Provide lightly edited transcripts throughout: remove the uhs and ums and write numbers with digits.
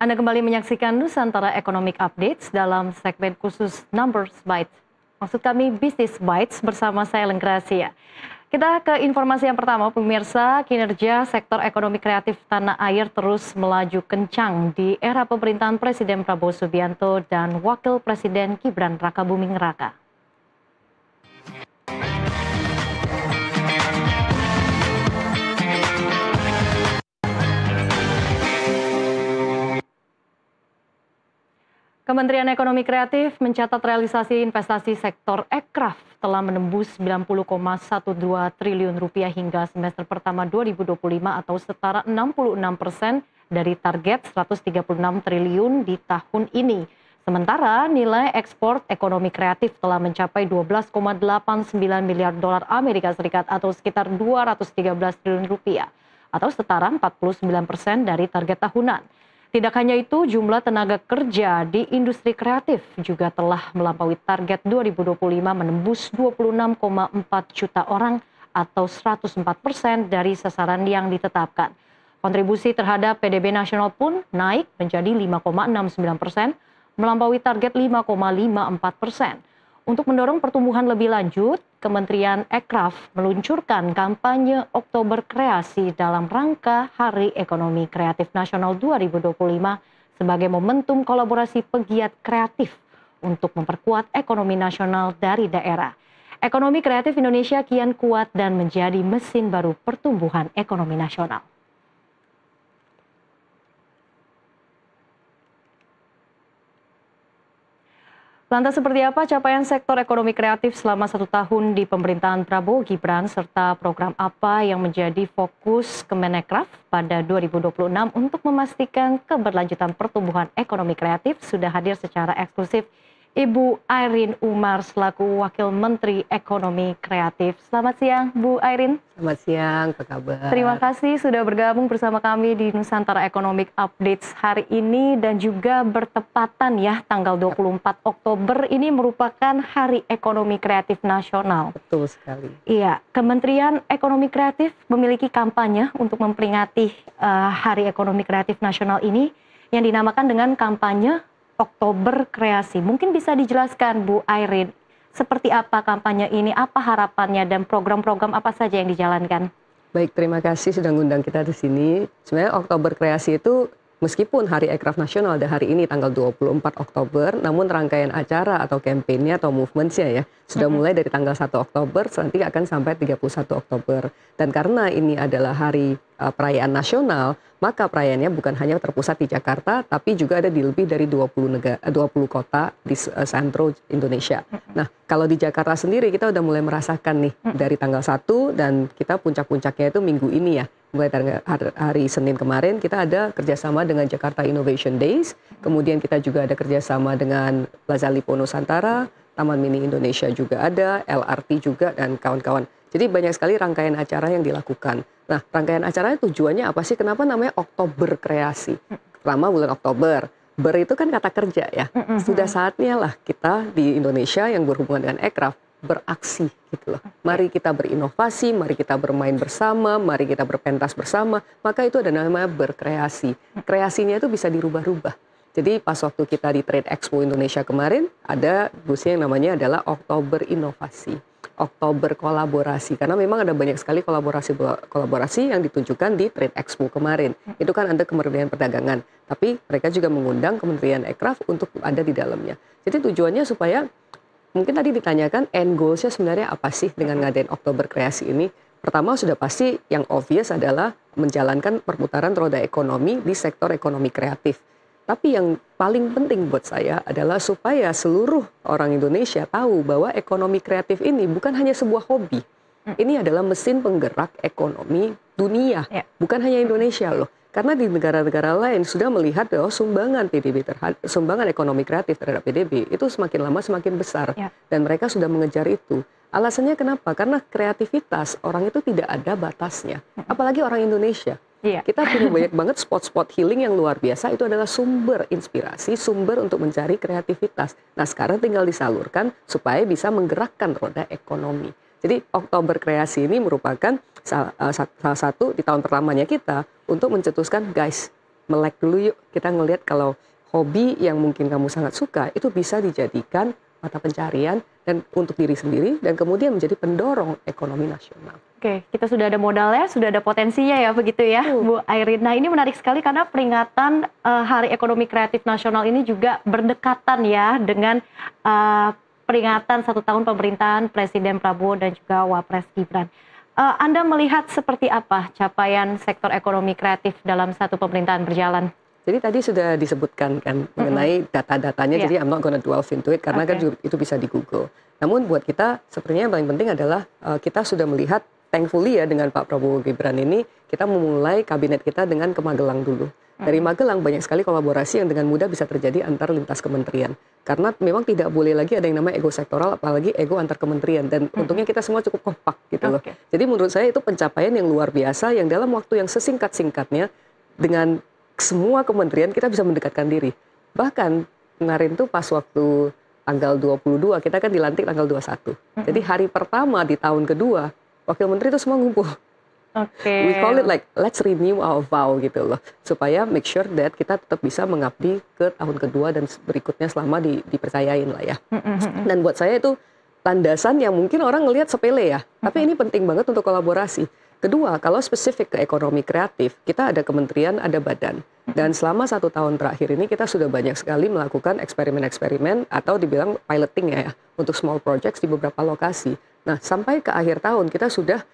Anda kembali menyaksikan Nusantara Economic Updates dalam segmen khusus Numbers Bites. Maksud kami Business Bites bersama saya Ellen Gracia. Kita ke informasi yang pertama, pemirsa. Kinerja sektor ekonomi kreatif tanah air terus melaju kencang di era pemerintahan Presiden Prabowo Subianto dan Wakil Presiden Gibran Rakabuming Raka. Kementerian Ekonomi Kreatif mencatat realisasi investasi sektor ekraf telah menembus 90,12 triliun rupiah hingga semester pertama 2025 atau setara 66% dari target 136 triliun di tahun ini. Sementara nilai ekspor ekonomi kreatif telah mencapai 12,89 miliar dolar Amerika Serikat atau sekitar 213 triliun rupiah atau setara 49% dari target tahunan. Tidak hanya itu, jumlah tenaga kerja di industri kreatif juga telah melampaui target 2025 menembus 26,4 juta orang atau 104% dari sasaran yang ditetapkan. Kontribusi terhadap PDB nasional pun naik menjadi 5,69%, melampaui target 5,54%. Untuk mendorong pertumbuhan lebih lanjut, Kementerian Ekraf meluncurkan kampanye Oktober Kreasi dalam rangka Hari Ekonomi Kreatif Nasional 2025 sebagai momentum kolaborasi pegiat kreatif untuk memperkuat ekonomi nasional dari daerah. Ekonomi kreatif Indonesia kian kuat dan menjadi mesin baru pertumbuhan ekonomi nasional. Lantas seperti apa capaian sektor ekonomi kreatif selama 1 tahun di pemerintahan Prabowo Gibran serta program apa yang menjadi fokus Kemenekraf pada 2026 untuk memastikan keberlanjutan pertumbuhan ekonomi kreatif sudah hadir secara eksklusif Ibu Airin Umar selaku Wakil Menteri Ekonomi Kreatif. Selamat siang Bu Airin. Selamat siang, apa kabar? Terima kasih sudah bergabung bersama kami di Nusantara Economic Updates hari ini dan juga bertepatan ya tanggal 24 Oktober ini merupakan Hari Ekonomi Kreatif Nasional. Betul sekali. Iya, Kementerian Ekonomi Kreatif memiliki kampanye untuk memperingati Hari Ekonomi Kreatif Nasional ini yang dinamakan dengan kampanye Oktober Kreasi. Mungkin bisa dijelaskan Bu Airin, seperti apa kampanye ini, apa harapannya dan program-program apa saja yang dijalankan? Baik, terima kasih sudah ngundang kita di sini. Sebenarnya Oktober Kreasi itu meskipun Hari Ekraf Nasional ada hari ini tanggal 24 Oktober, namun rangkaian acara atau kampanye atau movement-nya ya sudah mulai dari tanggal 1 Oktober nanti akan sampai 31 Oktober. Dan karena ini adalah hari perayaan nasional, maka perayaannya bukan hanya terpusat di Jakarta, tapi juga ada di lebih dari 20 kota di seantero Indonesia. Nah, kalau di Jakarta sendiri kita udah mulai merasakan nih dari tanggal 1 dan kita puncak-puncaknya itu minggu ini ya. Mulai dari hari Senin kemarin kita ada kerjasama dengan Jakarta Innovation Days, kemudian kita juga ada kerjasama dengan Plaza Lipo Nusantara, Taman Mini Indonesia juga ada, LRT juga dan kawan-kawan. Jadi banyak sekali rangkaian acara yang dilakukan. Nah, rangkaian acaranya tujuannya apa sih? Kenapa namanya Oktober Kreasi? Pertama bulan Oktober. Ber itu kan kata kerja ya. Sudah saatnya lah kita di Indonesia yang berhubungan dengan ekraf beraksi gitu loh. Mari kita berinovasi, mari kita bermain bersama, mari kita berpentas bersama. Maka itu ada namanya berkreasi. Kreasinya itu bisa dirubah-rubah. Jadi pas waktu kita di Trade Expo Indonesia kemarin ada busnya yang namanya adalah Oktober Inovasi. Oktober kolaborasi, karena memang ada banyak sekali kolaborasi yang ditunjukkan di Trade Expo kemarin. Itu kan ada Kementerian Perdagangan, tapi mereka juga mengundang Kementerian Ekraf untuk ada di dalamnya. Jadi tujuannya supaya, mungkin tadi ditanyakan end goals-nya sebenarnya apa sih dengan ngadain Oktober Kreasi ini. Pertama sudah pasti yang obvious adalah menjalankan perputaran roda ekonomi di sektor ekonomi kreatif. Tapi yang paling penting buat saya adalah supaya seluruh orang Indonesia tahu bahwa ekonomi kreatif ini bukan hanya sebuah hobi. Ini adalah mesin penggerak ekonomi dunia, bukan hanya Indonesia loh. Karena di negara-negara lain sudah melihat bahwa sumbangan ekonomi kreatif terhadap PDB itu semakin lama semakin besar. Dan mereka sudah mengejar itu. Alasannya kenapa? Karena kreativitas orang itu tidak ada batasnya. Apalagi orang Indonesia. Kita punya banyak banget spot-spot healing yang luar biasa. Itu adalah sumber inspirasi, sumber untuk mencari kreativitas. Nah sekarang tinggal disalurkan supaya bisa menggerakkan roda ekonomi. Jadi Oktober Kreasi ini merupakan salah satu di tahun pertamanya kita untuk mencetuskan guys, melek dulu yuk. Kita ngelihat kalau hobi yang mungkin kamu sangat suka itu bisa dijadikan mata pencarian dan untuk diri sendiri dan kemudian menjadi pendorong ekonomi nasional. Oke, kita sudah ada modalnya, sudah ada potensinya ya begitu ya, Bu Airin. Nah ini menarik sekali karena peringatan Hari Ekonomi Kreatif Nasional ini juga berdekatan ya dengan peringatan 1 tahun pemerintahan Presiden Prabowo dan juga Wapres Gibran. Anda melihat seperti apa capaian sektor ekonomi kreatif dalam satu pemerintahan berjalan? Jadi tadi sudah disebutkan kan mengenai data-datanya, jadi I'm not gonna delve into it karena kan juga itu bisa di Google. Namun buat kita sepertinya yang paling penting adalah kita sudah melihat thankfully ya dengan Pak Prabowo Gibran ini kita memulai kabinet kita dengan ke Magelang dulu. Dari Magelang banyak sekali kolaborasi yang dengan mudah bisa terjadi antar lintas kementerian. Karena memang tidak boleh lagi ada yang namanya ego sektoral apalagi ego antar kementerian dan untungnya kita semua cukup kompak gitu loh. Jadi menurut saya itu pencapaian yang luar biasa yang dalam waktu yang sesingkat-singkatnya dengan semua kementerian kita bisa mendekatkan diri. Bahkan kemarin tuh pas waktu tanggal 22 kita kan dilantik tanggal 21. Jadi hari pertama di tahun kedua wakil menteri itu semua ngumpul. We call it like let's renew our vow gitu loh. Supaya make sure that kita tetap bisa mengabdi ke tahun kedua dan berikutnya selama dipercayain lah ya. Dan buat saya itu landasan yang mungkin orang ngelihat sepele ya. Tapi ini penting banget untuk kolaborasi. Kedua, kalau spesifik ke ekonomi kreatif, kita ada kementerian, ada badan. Dan selama 1 tahun terakhir ini kita sudah banyak sekali melakukan eksperimen-eksperimen atau dibilang piloting ya, untuk small projects di beberapa lokasi. Nah, sampai ke akhir tahun kita sudah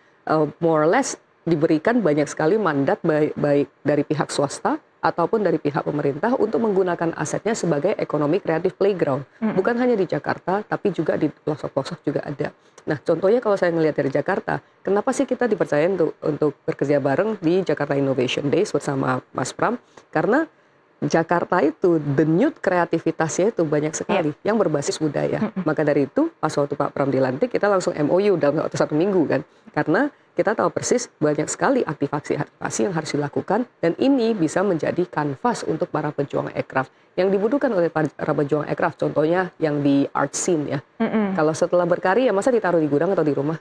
more or less diberikan banyak sekali mandat baik dari pihak swasta ataupun dari pihak pemerintah untuk menggunakan asetnya sebagai ekonomi kreatif playground. Bukan hanya di Jakarta, tapi juga di pelosok-pelosok juga ada. Nah, contohnya kalau saya ngelihat dari Jakarta, kenapa sih kita dipercaya untuk bekerja bareng di Jakarta Innovation Days bersama Mas Pram? Karena Jakarta itu denyut kreativitasnya itu banyak sekali yang berbasis budaya. Maka dari itu pas waktu Pak Pram dilantik kita langsung MOU dalam waktu 1 minggu kan. Karena kita tahu persis banyak sekali aktivasi yang harus dilakukan dan ini bisa menjadi kanvas untuk para pejuang ekraf yang dibutuhkan oleh para pejuang ekraf. Contohnya yang di art scene ya. Kalau setelah berkarya masa ditaruh di gudang atau di rumah?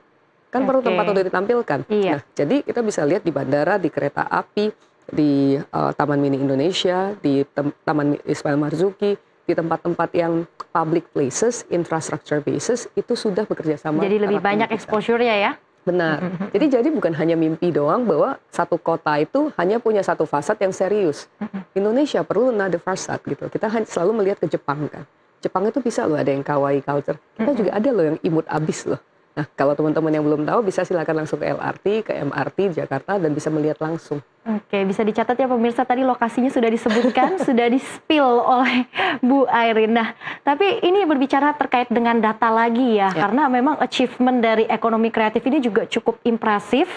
Kan perlu tempat untuk ditampilkan. Nah, jadi kita bisa lihat di bandara, di kereta api, di Taman Mini Indonesia, di Taman Ismail Marzuki, di tempat-tempat yang public places, infrastructure bases itu sudah bekerja sama. Jadi lebih banyak exposure-nya ya? Benar. Jadi bukan hanya mimpi doang bahwa satu kota itu hanya punya satu fasad yang serius. Indonesia perlu another fasad gitu. Kita selalu melihat ke Jepang kan. Jepang itu bisa loh ada yang kawaii culture. Kita juga ada loh yang imut abis loh. Nah, kalau teman-teman yang belum tahu bisa silakan langsung ke LRT, ke MRT Jakarta dan bisa melihat langsung. Oke, bisa dicatat ya pemirsa, tadi lokasinya sudah disebutkan, sudah di-spill oleh Bu Airin. Nah, tapi ini berbicara terkait dengan data lagi ya, karena memang achievement dari ekonomi kreatif ini juga cukup impresif.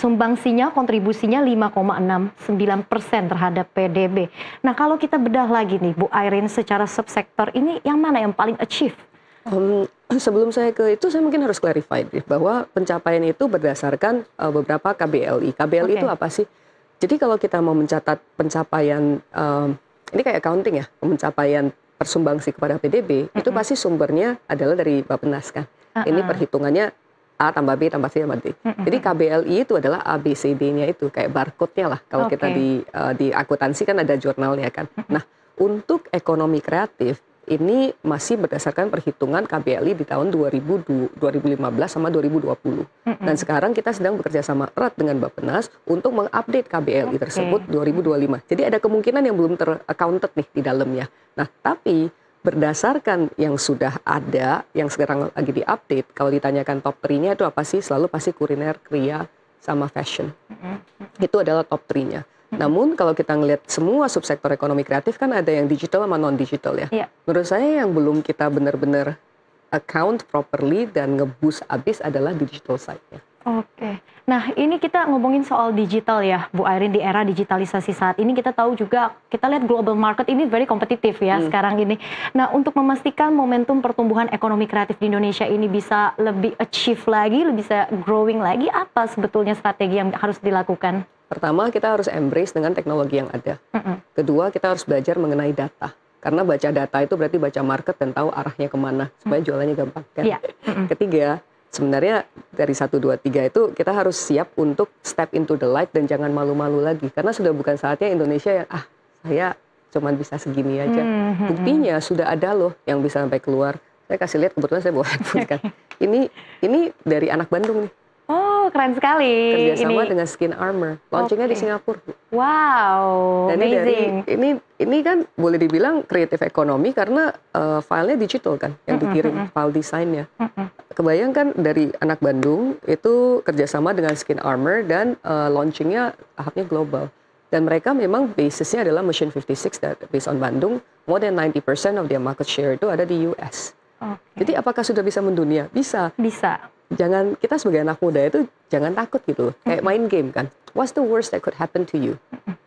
Sumbangsinya, kontribusinya 5,69% terhadap PDB. Nah, kalau kita bedah lagi nih, Bu Airin, secara subsektor ini yang mana yang paling achieve? Sebelum saya ke itu, saya mungkin harus clarify bahwa pencapaian itu berdasarkan beberapa KBLI. KBLI itu apa sih? Jadi kalau kita mau mencatat pencapaian, ini kayak accounting ya, pencapaian persumbangsi kepada PDB, itu pasti sumbernya adalah dari Bappenas kan. Ini perhitungannya A tambah B tambah C tambah D. Jadi KBLI itu adalah ABCD-nya itu, kayak barcode-nya lah. Kalau kita di akuntansi kan ada jurnalnya kan. Nah, untuk ekonomi kreatif, ini masih berdasarkan perhitungan KBLI di tahun 2015 sama 2020. Dan sekarang kita sedang bekerja sama erat dengan Bappenas untuk mengupdate KBLI tersebut 2025. Jadi ada kemungkinan yang belum ter-accounted nih di dalamnya. Nah, tapi berdasarkan yang sudah ada, yang sekarang lagi diupdate, kalau ditanyakan top 3-nya itu apa sih? Selalu pasti kuliner, kria, sama fashion. Itu adalah top 3-nya. Namun kalau kita ngelihat semua subsektor ekonomi kreatif kan ada yang digital sama non-digital ya. Menurut saya yang belum kita benar-benar account properly dan nge-boost abis adalah digital side-nya. Nah ini kita ngomongin soal digital ya Bu Airin, di era digitalisasi saat ini kita tahu juga, kita lihat global market ini very kompetitif ya sekarang ini. Nah untuk memastikan momentum pertumbuhan ekonomi kreatif di Indonesia ini bisa lebih achieve lagi, bisa growing lagi, apa sebetulnya strategi yang harus dilakukan? Pertama, kita harus embrace dengan teknologi yang ada. Kedua, kita harus belajar mengenai data. Karena baca data itu berarti baca market dan tahu arahnya kemana, supaya jualannya gampang kan. Ketiga, sebenarnya dari 1, 2, 3 itu kita harus siap untuk step into the light dan jangan malu-malu lagi. Karena sudah bukan saatnya Indonesia yang saya cuman bisa segini aja. Buktinya sudah ada loh yang bisa sampai keluar. Saya kasih lihat, kebetulan saya bawa handphone kan. Ini dari anak Bandung nih. Oh, keren sekali. Kerjasama dengan Skin Armor. Launchingnya di Singapura. Wow, Dan amazing. ini kan boleh dibilang creative economy karena filenya digital kan, yang dikirim file desainnya. Kebayangkan dari anak Bandung itu kerjasama dengan Skin Armor dan launchingnya tahapnya global. Dan mereka memang basisnya adalah Mission 56 based on Bandung. More than 90% of their market share itu ada di US. Jadi apakah sudah bisa mendunia? Bisa. Bisa. Jangan, kita sebagai anak muda itu jangan takut gitu. Kayak main game kan. What's the worst that could happen to you?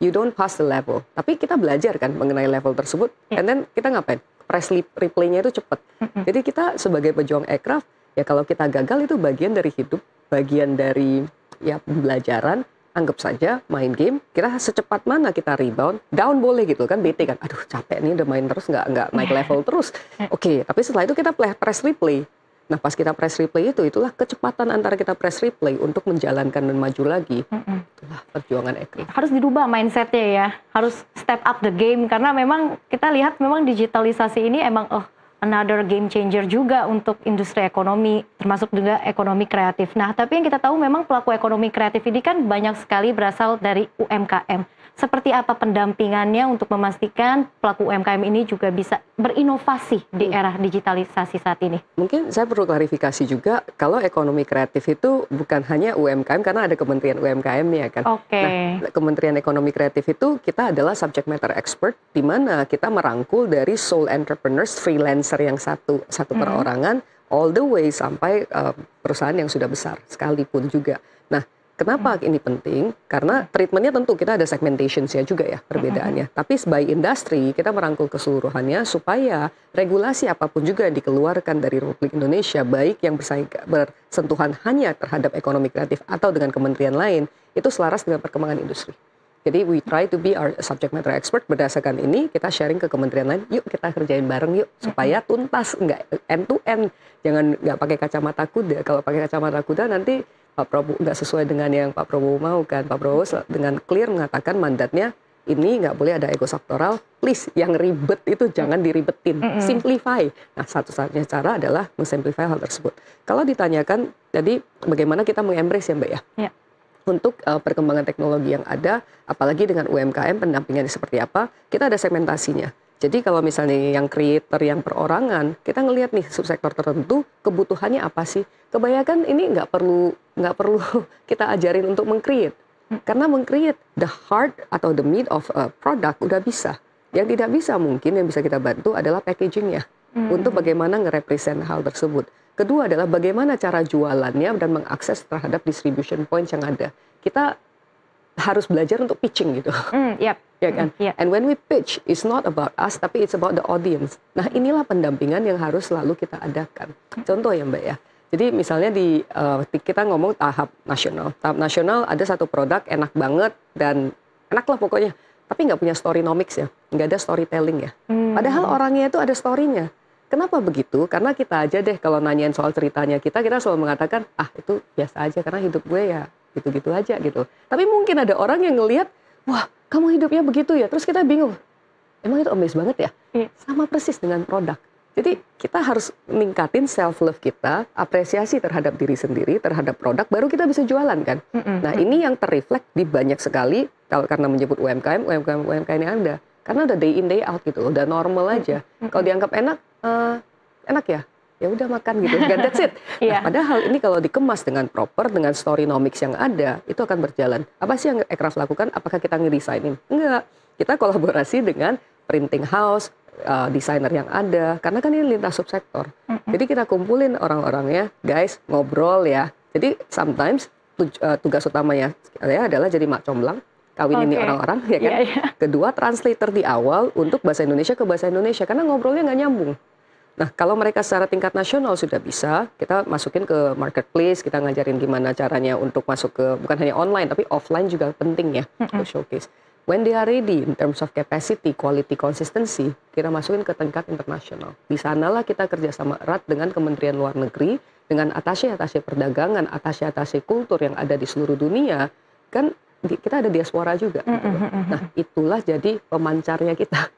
You don't pass the level. Tapi kita belajar kan mengenai level tersebut. And then kita ngapain? Press replaynya itu cepat. Jadi kita sebagai pejuang aircraft, ya kalau kita gagal itu bagian dari hidup, bagian dari ya pembelajaran. Anggap saja main game, kita secepat mana kita rebound, down boleh gitu kan, bete kan, aduh capek nih udah main terus nggak naik level terus. Oke, tapi setelah itu kita press replay. Nah pas kita press replay itulah kecepatan antara kita press replay untuk menjalankan dan maju lagi. Itulah perjuangan aircraft. Harus dirubah mindsetnya ya, harus step up the game karena memang kita lihat memang digitalisasi ini emang another game changer juga untuk industri ekonomi, termasuk juga ekonomi kreatif. Nah, tapi yang kita tahu memang pelaku ekonomi kreatif ini kan banyak sekali berasal dari UMKM. Seperti apa pendampingannya untuk memastikan pelaku UMKM ini juga bisa berinovasi di era digitalisasi saat ini? Mungkin saya perlu klarifikasi juga, kalau ekonomi kreatif itu bukan hanya UMKM, karena ada Kementerian UMKM-nya kan. Nah, Kementerian Ekonomi Kreatif itu kita adalah subject matter expert, di mana kita merangkul dari sole entrepreneurs, freelancer yang satu perorangan, all the way sampai perusahaan yang sudah besar sekalipun juga. Nah, kenapa ini penting? Karena treatmentnya tentu kita ada segmentation-nya juga ya perbedaannya. Tapi by industri kita merangkul keseluruhannya supaya regulasi apapun juga yang dikeluarkan dari Republik Indonesia, baik yang bersentuhan hanya terhadap ekonomi kreatif atau dengan kementerian lain, itu selaras dengan perkembangan industri. Jadi we try to be our subject matter expert, berdasarkan ini kita sharing ke kementerian lain, yuk kita kerjain bareng yuk supaya tuntas, nggak end to end, jangan nggak pakai kacamata kuda. Kalau pakai kacamata kuda nanti Pak Prabowo nggak sesuai dengan yang Pak Prabowo mau kan. Pak Prabowo dengan clear mengatakan mandatnya ini nggak boleh ada ego sektoral, please yang ribet itu jangan diribetin, simplify. Nah satu-satunya cara adalah mensimplify hal tersebut. Kalau ditanyakan tadi bagaimana kita mengembrace ya Mbak ya? Untuk perkembangan teknologi yang ada, apalagi dengan UMKM pendampingannya seperti apa, kita ada segmentasinya. Jadi kalau misalnya yang creator, yang perorangan, kita ngelihat nih subsektor tertentu kebutuhannya apa sih? Kebanyakan ini nggak perlu kita ajarin untuk meng-create, karena meng-create the heart atau the meat of a product udah bisa. Yang tidak bisa mungkin yang bisa kita bantu adalah packagingnya, untuk bagaimana nge-represent hal tersebut. Kedua adalah bagaimana cara jualannya dan mengakses terhadap distribution points yang ada. Kita harus belajar untuk pitching gitu. Ya kan? And when we pitch, it's not about us, tapi it's about the audience. Nah inilah pendampingan yang harus selalu kita adakan. Contoh ya Mbak ya. Jadi misalnya kita ngomong tahap nasional. Tahap nasional ada satu produk enak banget dan enak lah pokoknya. Tapi nggak punya storynomics ya. Nggak ada storytelling ya. Padahal orangnya itu ada story-nya. Kenapa begitu? Karena kita aja deh kalau nanyain soal ceritanya kita selalu mengatakan, itu biasa aja karena hidup gue ya gitu-gitu aja gitu. Tapi mungkin ada orang yang ngelihat, wah kamu hidupnya begitu ya, terus kita bingung. Emang itu amazing banget ya? Sama persis dengan produk. Jadi kita harus meningkatin self-love kita, apresiasi terhadap diri sendiri, terhadap produk, baru kita bisa jualan kan. Nah ini yang terreflect di banyak sekali, kalau karena menyebut UMKM yang ada. Karena udah day in day out gitu, udah normal aja. Kalau dianggap enak ya, ya udah makan gitu, that's it. Nah, padahal ini kalau dikemas dengan proper, dengan storynomics yang ada, itu akan berjalan. Apa sih yang Aircraft lakukan? Apakah kita ngedesainin? Enggak, kita kolaborasi dengan printing house, desainer yang ada, karena kan ini lintas subsektor. Jadi kita kumpulin orang-orangnya, guys, ngobrol ya. Jadi sometimes tugas utamanya adalah jadi mak comblang, kawin ini orang-orang, ya kan? Kedua, translator di awal untuk bahasa Indonesia ke bahasa Indonesia, karena ngobrolnya nggak nyambung. Nah, kalau mereka secara tingkat nasional sudah bisa, kita masukin ke marketplace, kita ngajarin gimana caranya untuk masuk ke, bukan hanya online, tapi offline juga penting ya, untuk showcase. when they are ready in terms of capacity, quality, consistency, kita masukin ke tingkat internasional. Di sanalah kita kerjasama erat dengan Kementerian Luar Negeri, dengan atashe-atashe perdagangan, atashe-atashe kultur yang ada di seluruh dunia. Kan kita ada diaspora juga. Gitu loh. Nah, itulah jadi pemancarnya kita.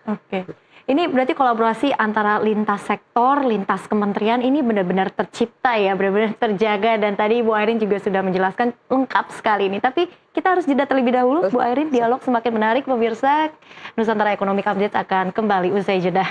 Oke. Ini berarti kolaborasi antara lintas sektor, lintas kementerian ini benar-benar tercipta ya, benar-benar terjaga, dan tadi Bu Airin juga sudah menjelaskan lengkap sekali ini. Tapi kita harus jeda terlebih dahulu, Bu Airin. Dialog semakin menarik, pemirsa. Nusantara Economic Update akan kembali usai jeda.